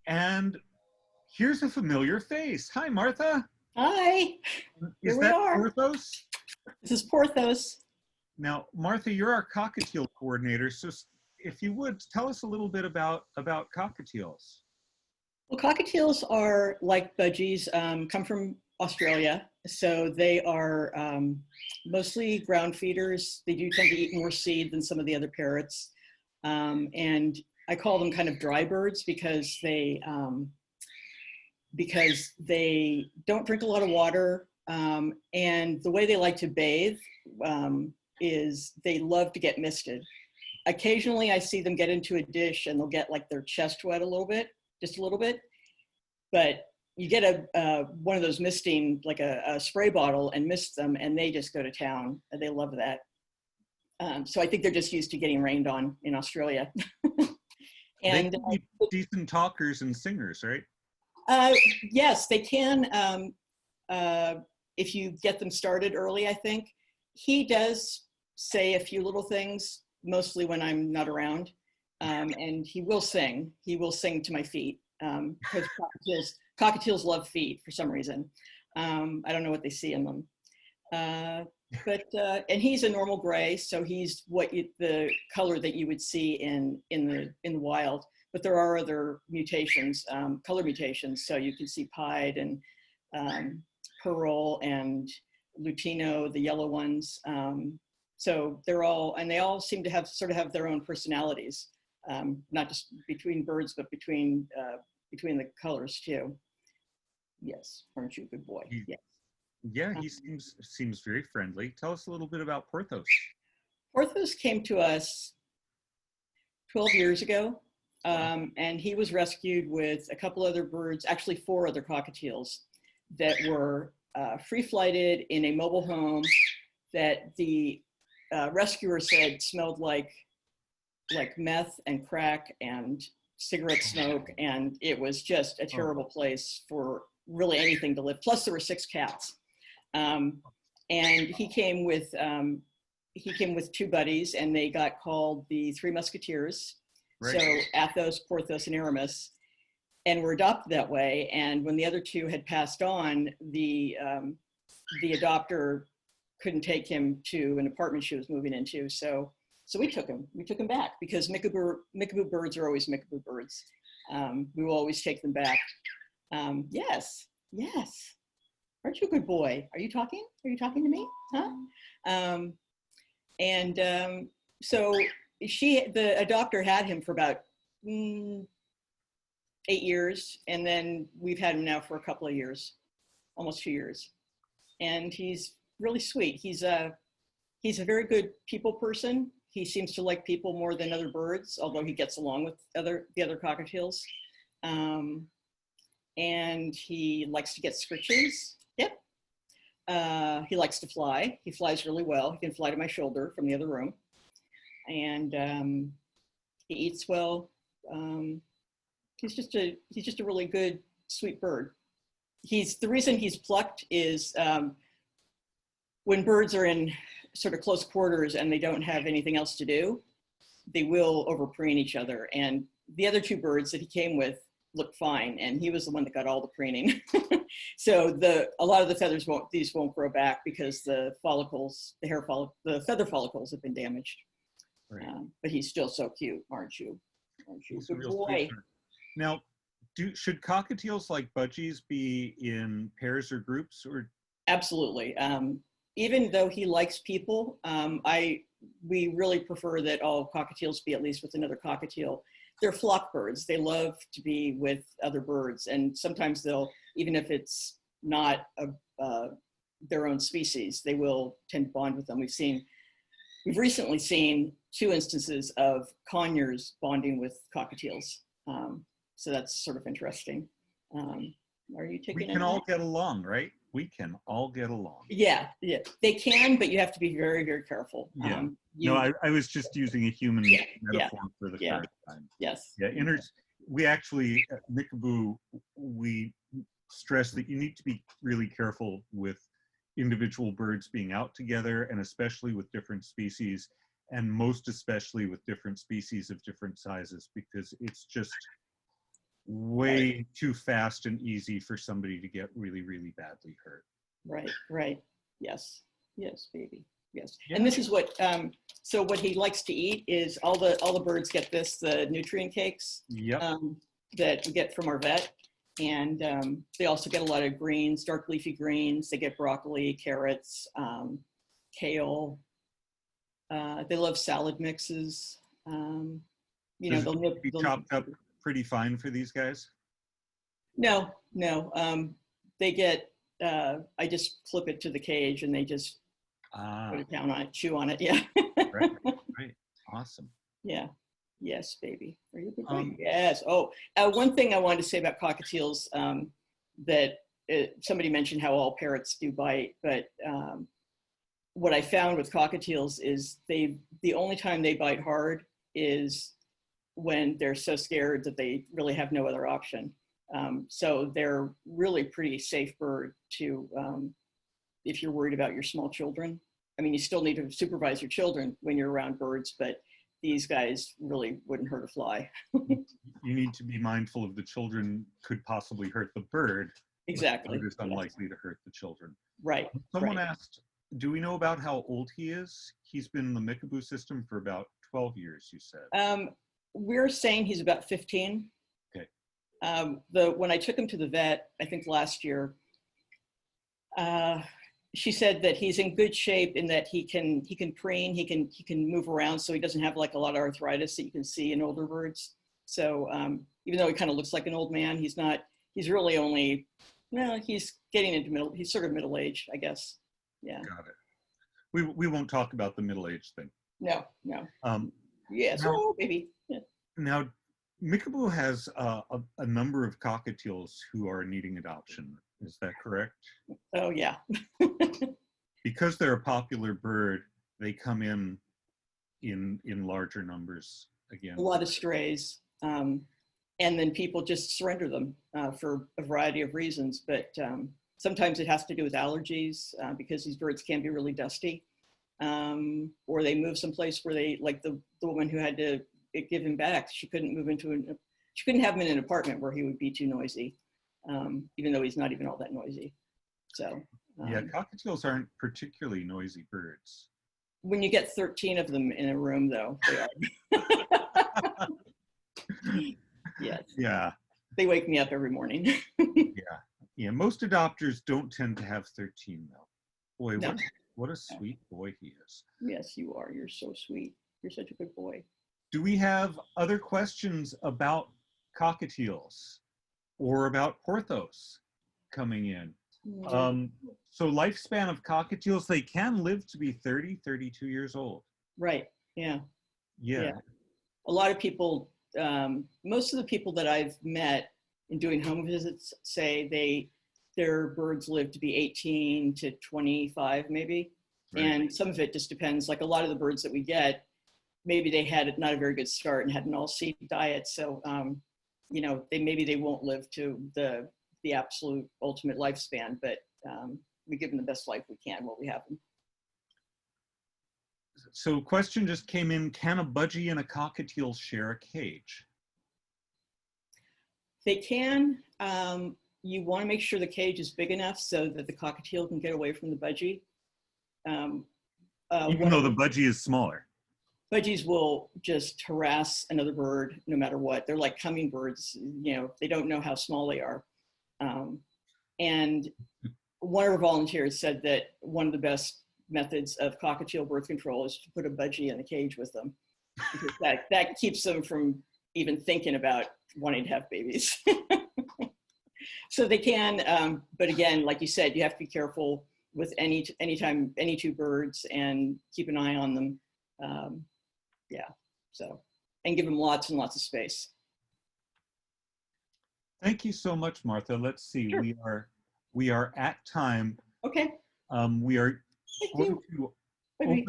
And here's a familiar face. Hi, Martha. Hi, here Is we that are. Porthos? This is Porthos. Now, Martha, you're our Cockatiel coordinator. So if you would, tell us a little bit about Cockatiels. Well, cockatiels are like budgies, come from Australia. So they are mostly ground feeders. They do tend to eat more seed than some of the other parrots. And I call them kind of dry birds because they don't drink a lot of water. And the way they like to bathe is they love to get misted. Occasionally I see them get into a dish and they'll get like their chest wet a little bit, just a little bit. But you get one of those misting, like a spray bottle, and mist them, and they just go to town. They love that. So I think they're just used to getting rained on in Australia. They And can be decent talkers and singers, right? yes, they can, if you get them started early, I think. He does say a few little things, mostly when I'm not around. And he will sing. He will sing to my feet. Because cockatiels love feet for some reason. I don't know what they see in them. And he's a normal gray, so he's the color that you would see in the wild. But there are other mutations, color mutations. So you can see pied and pearl and lutino, the yellow ones. So they all seem to have their own personalities, not just between birds, but between the colors too. Yes, aren't you a good boy? Yes. Yeah, he seems very friendly. Tell us a little bit about Porthos. Porthos came to us 12 years ago, and he was rescued with a couple other birds, actually 4 other cockatiels that were free-flighted in a mobile home that the rescuer said smelled like meth and crack and cigarette smoke, and it was just a terrible place for really anything to live. Plus there were 6 cats. And he came with 2 buddies, and they got called the 3 Musketeers. Right. So Athos, Porthos, and Aramis, and were adopted that way. And when the other 2 had passed on, the adopter couldn't take him to an apartment she was moving into. So we took him. We took him back because Mickaboo birds are always Mickaboo birds. We will always take them back. Yes. Aren't you a good boy? Are you talking? Are you talking to me? Huh? So the adopter had him for about 8 years, and then we've had him now for a couple of years, almost 2 years. And he's really sweet. He's a very good people person. He seems to like people more than other birds, although he gets along with the other cockatiels. And he likes to get scritches. Yep. He likes to fly. He flies really well. He can fly to my shoulder from the other room. And he eats well. He's just a really good, sweet bird. The reason he's plucked is when birds are in sort of close quarters and they don't have anything else to do, they will overpreen each other. And the other 2 birds that he came with looked fine, and he was the one that got all the preening. So a lot of the feathers won't grow back because the feather follicles have been damaged. Right. But he's still so cute, aren't you? He's a real boy. Now, should cockatiels like budgies be in pairs or groups, or? Absolutely. Even though he likes people, we really prefer that all cockatiels be at least with another cockatiel. They're flock birds. They love to be with other birds, and sometimes they'll, even if it's not their own species, they will tend to bond with them. We've recently seen 2 instances of conures bonding with cockatiels. So that's sort of interesting. Are you taking? We can all get along, right? We can all get along. Yeah, they can, but you have to be very, very careful. Yeah. I was just using a human metaphor for the first time. Yes. Yeah. We actually, at Mickaboo, we stress that you need to be really careful with individual birds being out together, and especially with different species, and most especially with different species of different sizes, because it's just way too fast and easy for somebody to get really, really badly hurt. Right, right. Yes, yes, baby. Yes. Yeah. And this is what, so what he likes to eat is all the birds get this, the nutrient cakes Yep. that we get from our vet. And they also get a lot of greens, dark leafy greens. They get broccoli, carrots, kale. They love salad mixes. You know, Does it be chopped up pretty fine for these guys? No, no. They get, I just flip it to the cage and they just put it down on it, chew on it. Yeah. Right, right. Awesome. Yeah. Yes, baby. Are you a good boy? Yes. Oh, one thing I wanted to say about cockatiels that somebody mentioned how all parrots do bite, but what I found with cockatiels is the only time they bite hard is when they're so scared that they really have no other option. So they're really pretty safe bird to, if you're worried about your small children. I mean, you still need to supervise your children when you're around birds, but these guys really wouldn't hurt a fly. You need to be mindful of the children could possibly hurt the bird. Exactly. It is unlikely to hurt the children. Right. Someone asked, do we know about how old he is? He's been in the Mickaboo system for about 12 years, you said. We're saying he's about 15. Okay. When I took him to the vet, I think last year, she said that he's in good shape in that he can preen, he can move around, so he doesn't have like a lot of arthritis that you can see in older birds. So even though he kind of looks like an old man, he's not. He's really only, well, he's getting into he's sort of middle-aged, I guess. Yeah. Got it. We won't talk about the middle-aged thing. No, no. now, yes, oh, baby. Yeah. Now, Mickaboo has a number of cockatiels who are needing adoption. Is that correct? Oh, yeah. Because they're a popular bird, they come in larger numbers again. A lot of strays. And then people just surrender them for a variety of reasons. But sometimes it has to do with allergies because these birds can be really dusty. Or they move someplace where they, like the woman who had to give him back, she couldn't move she couldn't have him in an apartment where he would be too noisy, even though he's not even all that noisy. So. Yeah, cockatiels aren't particularly noisy birds. When you get 13 of them in a room, though, they are. Yes. Yeah. They wake me up every morning. Yeah. Most adopters don't tend to have 13, though. Boy, No. what a sweet boy he is. Yes, you are. You're so sweet. You're such a good boy. Do we have other questions about cockatiels or about Porthos coming in? So lifespan of cockatiels, they can live to be 30, 32 years old. Right. Yeah. Yeah. A lot of people, most of the people that I've met in doing home visits say their birds live to be 18 to 25 maybe. Right. And some of it just depends. Like a lot of the birds that we get, maybe they had not a very good start and had an all-seed diet. So, you know, maybe they won't live to the absolute ultimate lifespan, but we give them the best life we can while we have them. So question just came in, can a budgie and a cockatiel share a cage? They can. You want to make sure the cage is big enough so that the cockatiel can get away from the budgie. Even though the budgie is smaller. Budgies will just harass another bird no matter what. They're like hummingbirds, you know, they don't know how small they are. And one of our volunteers said that one of the best methods of cockatiel birth control is to put a budgie in a cage with them. Because that keeps them from even thinking about wanting to have babies. So they can, but again, like you said, you have to be careful with any two birds and keep an eye on them. Yeah, so, and give them lots and lots of space. Thank you so much, Martha. Let's see, sure. We are at time. Okay. We are going to open